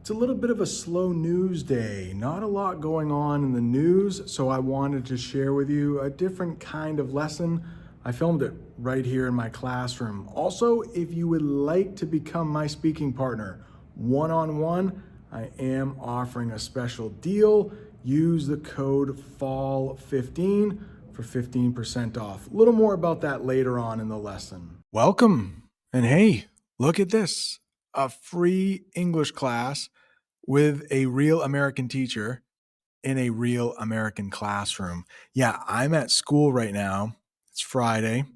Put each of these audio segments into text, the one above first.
It's a little bit of a slow news day. Not a lot going on in the news, so I wanted to share with you a different kind of lesson. I filmed it right here in my classroom. Also, if you would like to become my speaking partner one-on-one, I am offering a special deal. Use the code FALL15 for 15% off. A little more about that later on in the lesson. Welcome. And hey, look at this. A free English class with a real American teacher in a real American classroom. Yeah, I'm at school right now. It's Friday.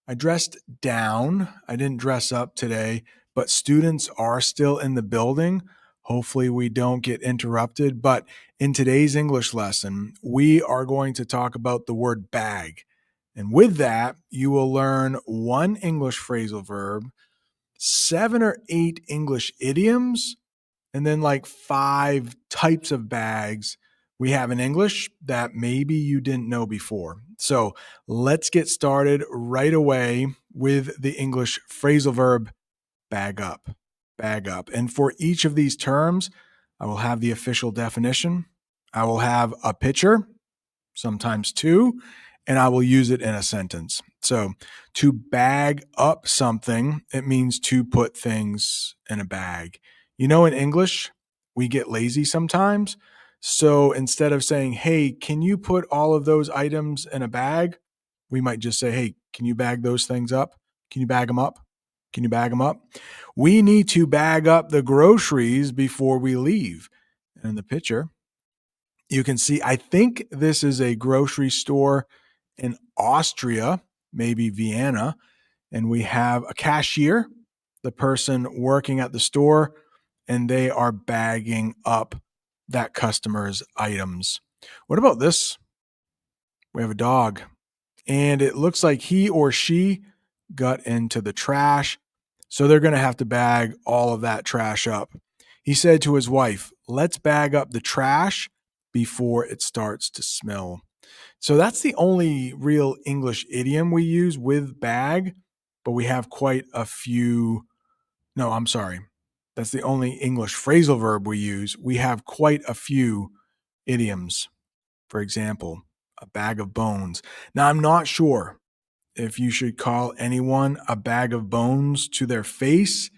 I dressed down. I didn't dress up today, but students are still in the building. Hopefully, we don't get interrupted. But in today's English lesson, we are going to talk about the word bag. And with that, you will learn one English phrasal verb, 7 or 8 English idioms, and then like 5 types of bags we have in English that maybe you didn't know before. So let's get started right away with the English phrasal verb bag up. Bag up. And for each of these terms, I will have the official definition. I will have a picture, sometimes two, and I will use it in a sentence. So to bag up something, it means to put things in a bag. You know, in English, we get lazy sometimes. So instead of saying, hey, can you put all of those items in a bag? We might just say, hey, can you bag those things up? Can you bag them up? Can you bag them up? We need to bag up the groceries before we leave. And in the picture, you can see, I think this is a grocery store in Austria, maybe Vienna, and we have a cashier, the person working at the store, and they are bagging up that customer's items. What about this? We have a dog, and it looks like he or she got into the trash, so they're going to have to bag all of that trash up. He said to his wife, let's bag up the trash before it starts to smell. So that's the only real English idiom we use with bag, but we have quite a few. No, I'm sorry. That's the only English phrasal verb we use. We have quite a few idioms. For example, a bag of bones. Now, I'm not sure if you should call anyone a bag of bones to their face.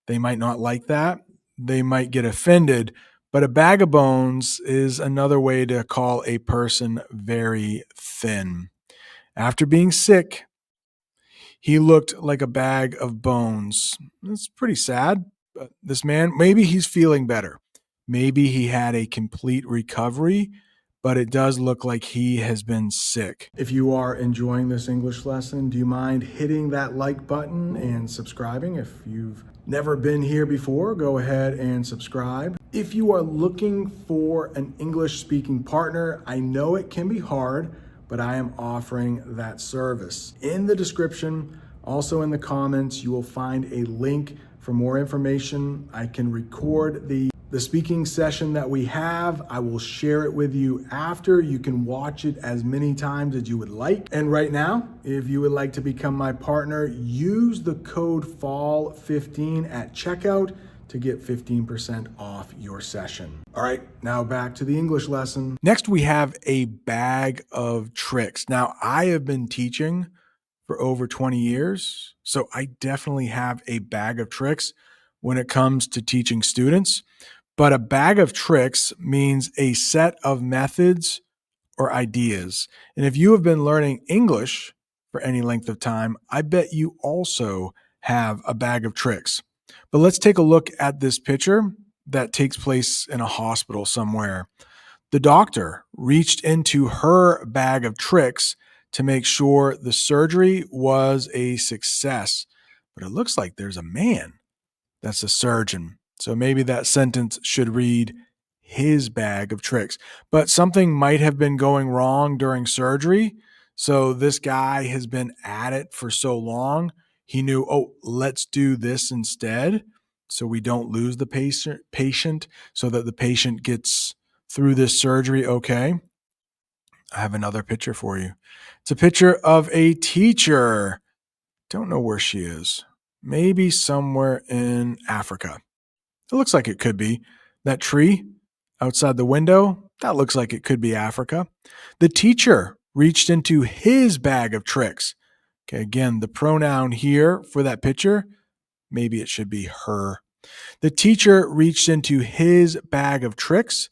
They might not like that. They might get offended. But a bag of bones is another way to call a person very thin. After being sick, he looked like a bag of bones. It's pretty sad. But this man, maybe he's feeling better. Maybe he had a complete recovery, but it does look like he has been sick. If you are enjoying this English lesson, do you mind hitting that like button and subscribing? If you've never been here before, go ahead and subscribe. If you are looking for an English speaking partner, I know it can be hard, but I am offering that service. In the description, also in the comments, you will find a link for more information. I can record the speaking session that we have. I will share it with you after. You can watch it as many times as you would like. And right now, if you would like to become my partner, use the code FALL15 at checkout to get 15% off your session. All right, now back to the English lesson. Next, we have a bag of tricks. Now, I have been teaching for over 20 years, so I definitely have a bag of tricks when it comes to teaching students. But a bag of tricks means a set of methods or ideas. And if you have been learning English for any length of time, I bet you also have a bag of tricks. But let's take a look at this picture that takes place in a hospital somewhere. The doctor reached into her bag of tricks to make sure the surgery was a success. But it looks like there's a man that's a surgeon. So maybe that sentence should read his bag of tricks. But something might have been going wrong during surgery. So this guy has been at it for so long. He knew, oh, let's do this instead so we don't lose the patient so that the patient gets through this surgery okay. I have another picture for you. It's a picture of a teacher. Don't know where she is. Maybe somewhere in Africa. It looks like it could be. That tree outside the window, that looks like it could be Africa. The teacher reached into his bag of tricks. Okay, again, the pronoun here for that picture, maybe it should be her. The teacher reached into his bag of tricks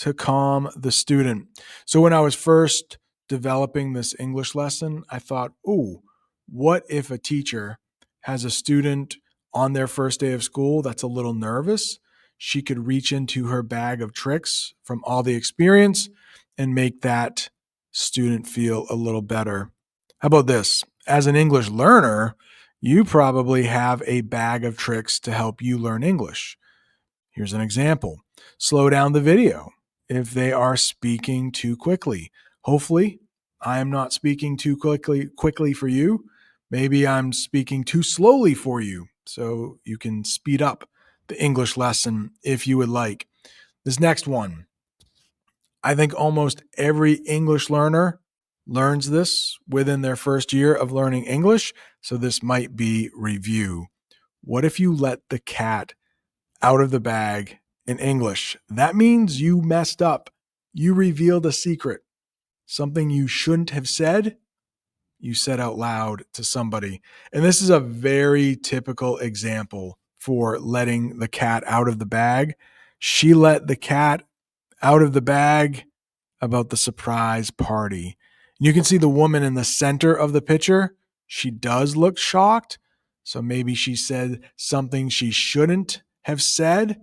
to calm the student. So when I was first developing this English lesson, I thought, ooh, what if a teacher has a student on their first day of school that's a little nervous? She could reach into her bag of tricks from all the experience and make that student feel a little better. How about this? As an English learner, you probably have a bag of tricks to help you learn English. Here's an example. Slow down the video if they are speaking too quickly. Hopefully, I am not speaking too quickly for you. Maybe I'm speaking too slowly for you, so you can speed up the English lesson if you would like. This next one, I think almost every English learner learns this within their first year of learning English, so this might be review. What if you let the cat out of the bag in English? That means you messed up. You revealed a secret. Something you shouldn't have said, you said out loud to somebody. And this is a very typical example for letting the cat out of the bag. She let the cat out of the bag about the surprise party. You can see the woman in the center of the picture. She does look shocked. So maybe she said something she shouldn't have said.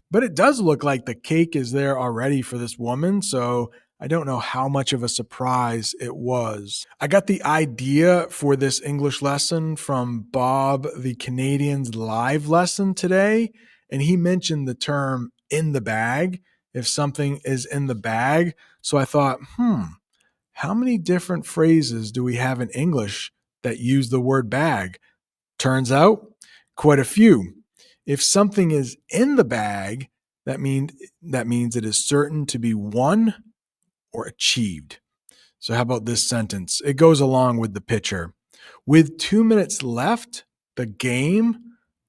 But it does look like the cake is there already for this woman. So I don't know how much of a surprise it was. I got the idea for this English lesson from Bob, the Canadian's live lesson today. And he mentioned the term in the bag, if something is in the bag. So I thought, how many different phrases do we have in English that use the word bag? Turns out, quite a few. If something is in the bag, that means it is certain to be won or achieved. So how about this sentence? It goes along with the picture. With 2 minutes left, the game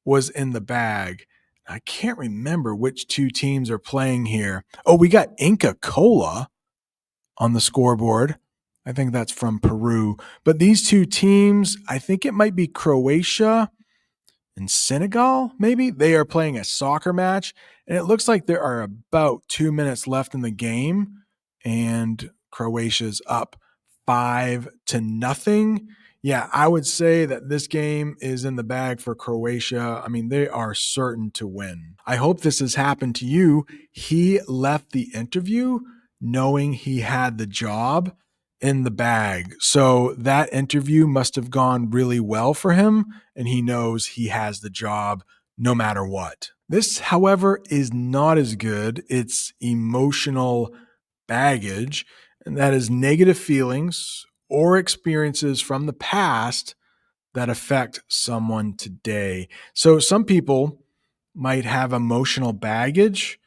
was in the bag. I can't remember which two teams are playing here. Oh, we got Inca Cola on the scoreboard. I think that's from Peru. But these two teams, I think it might be Croatia and Senegal, maybe. They are playing a soccer match, and it looks like there are about 2 minutes left in the game, and Croatia's up 5-0. Yeah, I would say that this game is in the bag for Croatia. I mean, they are certain to win. I hope this has happened to you. He left the interview knowing he had the job in the bag. So that interview must have gone really well for him, and he knows he has the job no matter what. This, however, is not as good. It's emotional baggage, and that is negative feelings or experiences from the past that affect someone today. So some people might have emotional baggage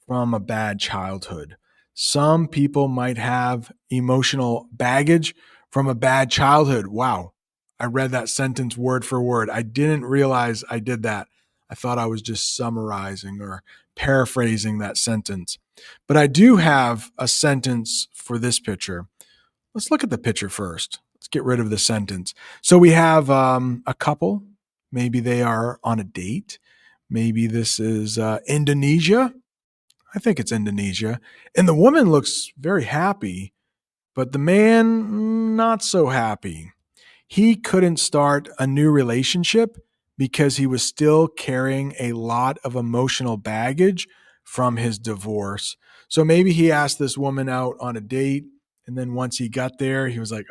from a bad childhood. Some people might have emotional baggage from a bad childhood. Wow. I read that sentence word for word. I didn't realize I did that. I thought I was just summarizing or paraphrasing that sentence. But I do have a sentence for this picture. Let's look at the picture first. Let's get rid of the sentence. So we have a couple. Maybe they are on a date. Maybe this is Indonesia. I think it's Indonesia. And the woman looks very happy, but the man, not so happy. He couldn't start a new relationship because he was still carrying a lot of emotional baggage from his divorce. So maybe he asked this woman out on a date. And then once he got there, he was like,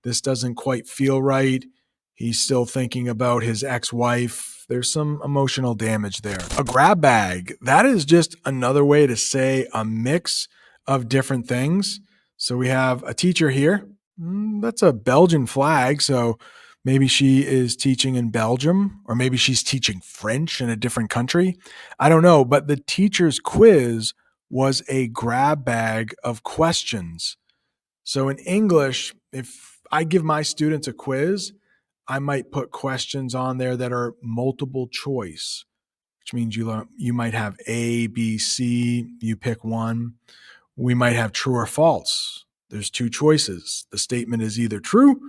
this doesn't quite feel right. He's still thinking about his ex wife. There's some emotional damage there. A grab bag, that is just another way to say a mix of different things. So we have a teacher here. That's a Belgian flag. So maybe she is teaching in Belgium, or maybe she's teaching French in a different country. I don't know. But the teacher's quiz was a grab bag of questions. So in English, if I give my students a quiz, I might put questions on there that are multiple choice. which means you might have A, B, C. You pick one. We might have true or false. There's two choices. The statement is either true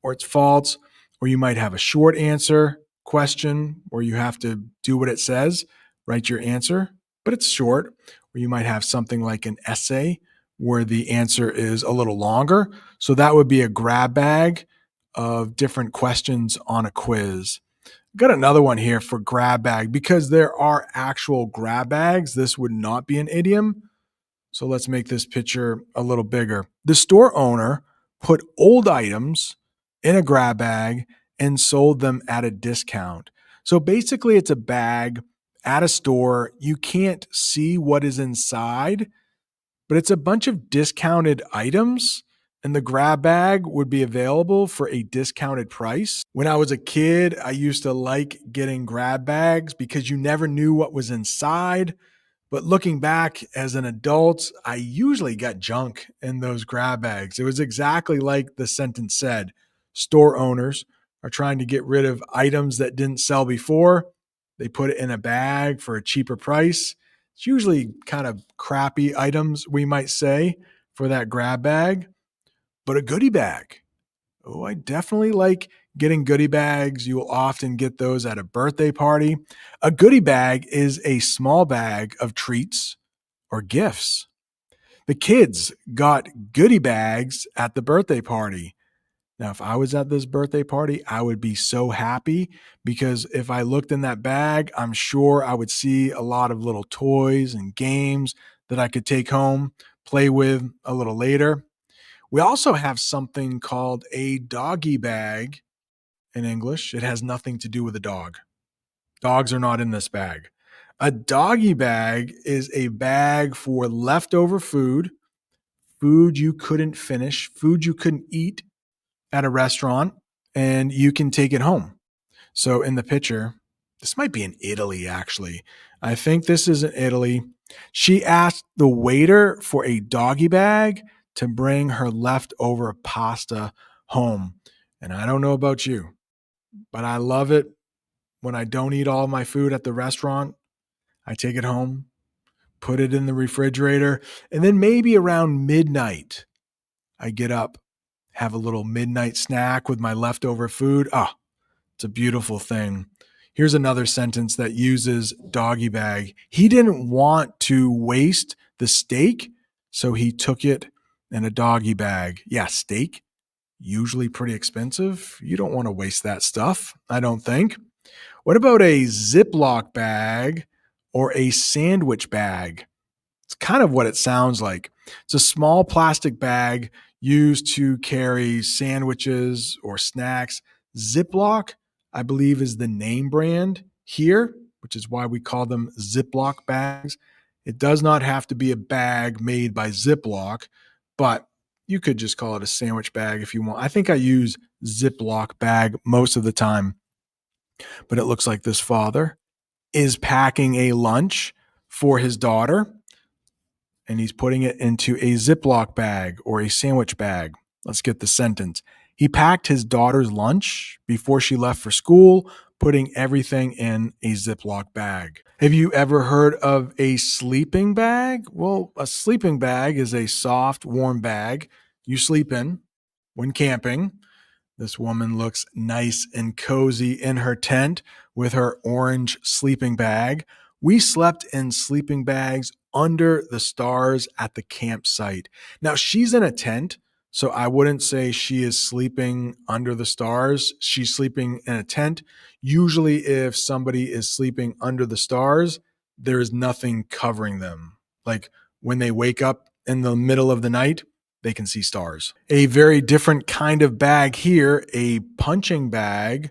or it's false, or you might have a short answer question where you have to do what it says, write your answer, but it's short. Or you might have something like an essay where the answer is a little longer. So that would be a grab bag of different questions on a quiz. Got another one here for grab bag because there are actual grab bags. This would not be an idiom. So let's make this picture a little bigger. The store owner put old items in a grab bag and sold them at a discount. So basically, it's a bag at a store. You can't see what is inside, but it's a bunch of discounted items. And the grab bag would be available for a discounted price. When I was a kid, I used to like getting grab bags because you never knew what was inside. But looking back as an adult, I usually got junk in those grab bags. It was exactly like the sentence said. Store owners are trying to get rid of items that didn't sell before. They put it in a bag for a cheaper price. It's usually kind of crappy items, we might say, for that grab bag, but a goodie bag. Oh, I definitely like getting goodie bags. You will often get those at a birthday party. A goodie bag is a small bag of treats or gifts. The kids got goodie bags at the birthday party. Now, if I was at this birthday party, I would be so happy because if I looked in that bag, I'm sure I would see a lot of little toys and games that I could take home, play with a little later. We also have something called a doggy bag in English. It has nothing to do with a dog. Dogs are not in this bag. A doggy bag is a bag for leftover food, food you couldn't finish, food you couldn't eat at a restaurant, and you can take it home. So in the picture, this might be in Italy, actually. I think this is in Italy. She asked the waiter for a doggy bag to bring her leftover pasta home. And I don't know about you, but I love it when I don't eat all my food at the restaurant. I take it home, put it in the refrigerator, and then maybe around midnight, I get up, have a little midnight snack with my leftover food. Ah, it's a beautiful thing. Here's another sentence that uses doggy bag. He didn't want to waste the steak, so he took it in a doggy bag. Yeah, steak, usually pretty expensive. You don't want to waste that stuff, I don't think. What about a Ziploc bag or a sandwich bag? It's kind of what it sounds like. It's a small plastic bag used to carry sandwiches or snacks. Ziploc, I believe, is the name brand here, which is why we call them Ziploc bags. It does not have to be a bag made by Ziploc, but you could just call it a sandwich bag if you want. I think I use Ziploc bag most of the time, but it looks like this father is packing a lunch for his daughter and he's putting it into a Ziploc bag or a sandwich bag. Let's get the sentence. He packed his daughter's lunch before she left for school, putting everything in a Ziploc bag. Have you ever heard of a sleeping bag? Well, a sleeping bag is a soft, warm bag you sleep in when camping. This woman looks nice and cozy in her tent with her orange sleeping bag. We slept in sleeping bags under the stars at the campsite. Now, she's in a tent, so I wouldn't say she is sleeping under the stars. She's sleeping in a tent. Usually, if somebody is sleeping under the stars, there is nothing covering them. Like when they wake up in the middle of the night, they can see stars. A very different kind of bag here, a punching bag.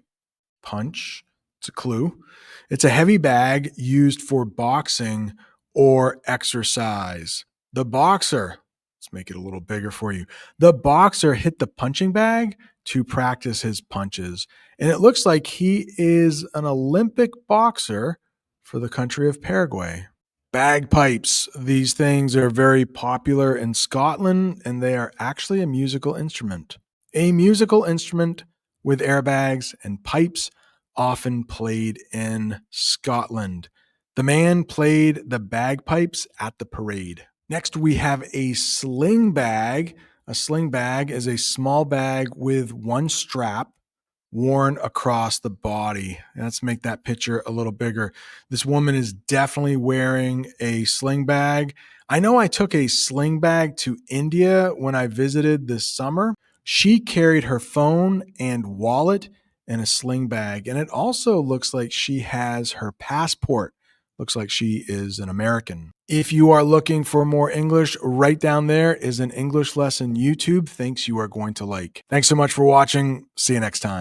Punch, it's a clue. It's a heavy bag used for boxing or exercise. The boxer, let's make it a little bigger for you. The boxer hit the punching bag to practice his punches. And it looks like he is an Olympic boxer for the country of Paraguay. Bagpipes. These things are very popular in Scotland, and they are actually a musical instrument. A musical instrument with airbags and pipes, often played in Scotland. The man played the bagpipes at the parade. Next, we have a sling bag. A sling bag is a small bag with one strap worn across the body. Let's make that picture a little bigger. This woman is definitely wearing a sling bag. I know I took a sling bag to India when I visited this summer. She carried her phone and wallet in a sling bag, and it also looks like she has her passport. Looks like she is an American. If you are looking for more English, right down there is an English lesson YouTube thinks you are going to like. Thanks so much for watching. See you next time.